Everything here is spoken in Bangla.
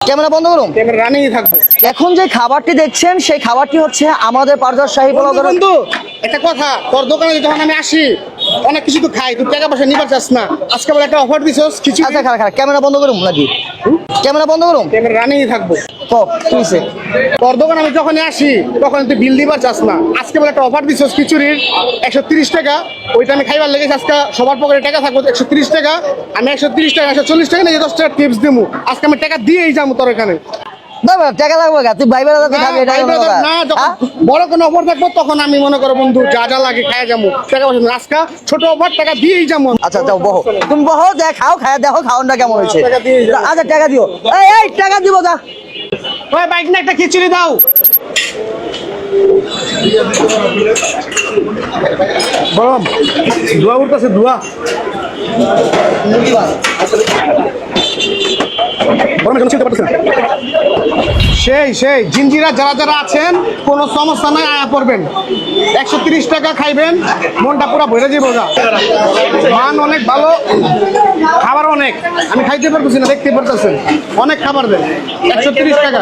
ক্যামেরা বন্ধ করুন। ক্যামেরা রানিং থাকবে। এখন যে খাবারটি দেখছেন সেই খাবারটি হচ্ছে আমাদের পারদার শাহী পোলাও। বন্ধু একটা কথা, তোর দোকানে যখন আমি আসি অনেক কিছু তো খাই, তুই টাকা পয়সা নিবার চাস না, আজকে বলে একটা অফার দিছস কিছু। আচ্ছা খারাপ ক্যামেরা বন্ধ করুন নাকি? ক্যামেরা বন্ধ করুন। ক্যামেরা রানিং থাকবো। কিসে তোর দোকানে আমি যখন আসি তখন তুই বিল দিবার চাস না, আজকে বলে একটা অফার দিছস খিচুড়ির 130 টাকা, ওইটা আমি খাইবার লেগেছি। আজকে সবার পকেটে টাকা থাকবো 130 টাকা, আমি 130 টাকা 140 টাকা নিয়ে 10 টাকা টিপস দিবো। আজকে আমি টাকা দিয়েই যাবো তোর এখানে। টাকা লাগবে তুই ভাই বেড়াতে খাবি এটা না, যখন বড় কোনো অফার থাকবো তখন আমি মনে করো বন্ধু যা যা লাগে খাই যাবো, টাকা পয়সা না। আজকে ছোট অফার, টাকা দিয়েই যাবো। আচ্ছা যাও বহো, তুমি বহো, দেখ খাও, খায় দেখো খাওয়ানটা কেমন হয়েছে। আচ্ছা টাকা দিও, এই টাকা দিব যা। ওই বাইক না একটা খিচুড়ি দাও। গরম ধোয়া উঠতেছে, ধোয়া সেই জিঞ্জিরা যারা যারা আছেন কোনো সমস্যা নাই, আয়া পড়বেন। 130 টাকা খাইবেন, মনটা পুরো ভরে যাবো। মান অনেক ভালো, খাবার অনেক। আমি খাইতে পারতেছি না, দেখতে পারতেছেন, অনেক খাবার দেন। 130 টাকা।